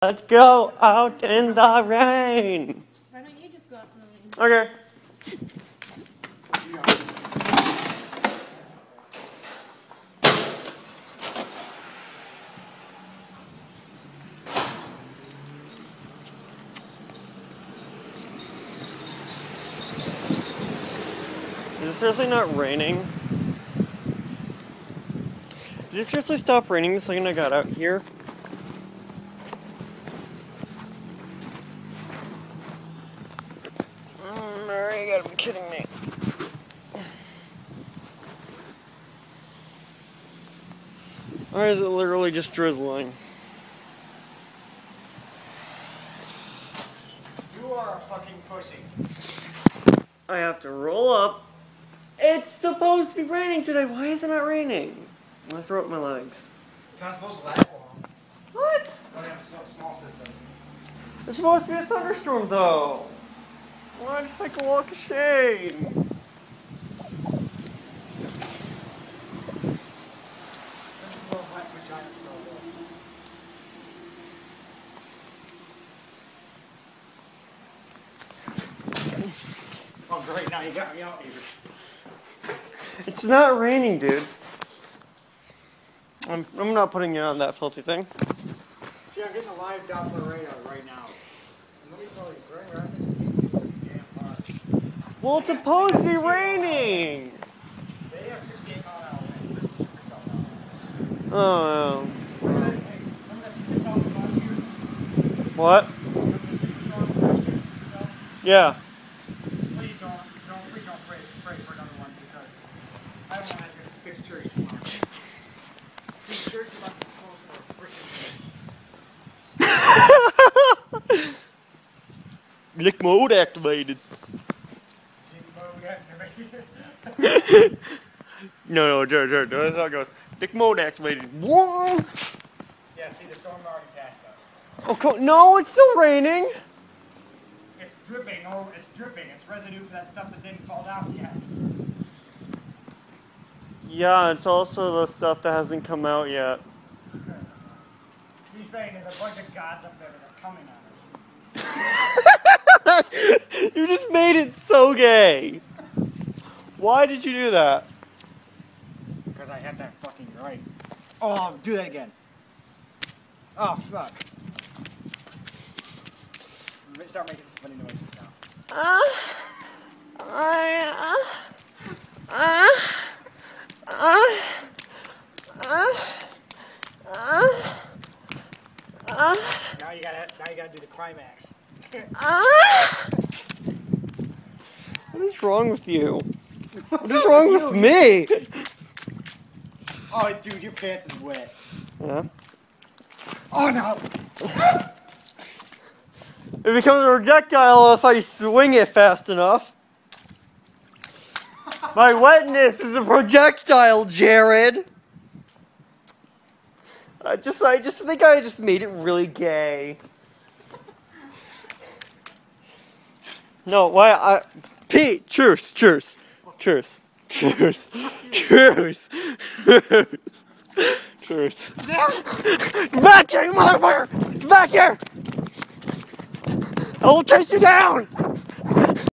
Let's go out in the rain. Why don't you just go out in the rain? Okay. Is it seriously not raining? Did it seriously stop raining the second I got out here? Mary, you gotta be kidding me. Or is it literally just drizzling? You are a fucking pussy. I have to roll up. It's supposed to be raining today. Why is it not raining? I throw up my legs. It's not supposed to last long. What? We have a small system. There's supposed to be a thunderstorm though. Why just take a walk of shade? This is what wet vagina smells like. Oh great, now you got me out here. It's not raining, dude. I'm not putting you on that filthy thing. See, I'm getting a live Doppler radar right now. And let me tell you, Grand Rapids is damn hard. Well, it's supposed to be raining. They have 68 mile-an-hour winds. This is super south. Oh. Remember that super south last year? What? Remember the super storm last year? Super south? Yeah. Please don't pray for another one because I don't want to have to fix church tomorrow. These churches are closed for freaking Lick mode activated. No, Jared, that's how it goes. Dick mode activated. Whoa! Yeah, see, the storm already passed us. Oh, no, it's still raining. It's dripping. Oh, it's dripping. It's residue for that stuff that didn't fall down yet. Yeah, it's also the stuff that hasn't come out yet. He's saying there's a bunch of gods up there that are coming on us. You just made it so gay. Why did you do that? Because I had that fucking right. Oh, do that again. Oh, fuck. Start making some funny noises now. Now you gotta do the climax. What is wrong with you? What is wrong with me? Oh, dude, your pants is wet. Yeah. Oh no! It becomes a projectile if I swing it fast enough. My wetness is a projectile, Jared. I just think I just made it really gay. No, why Pete, cheers. Cheers. Cheers. Cheers. Back here, you motherfucker! Back here! I will chase you down!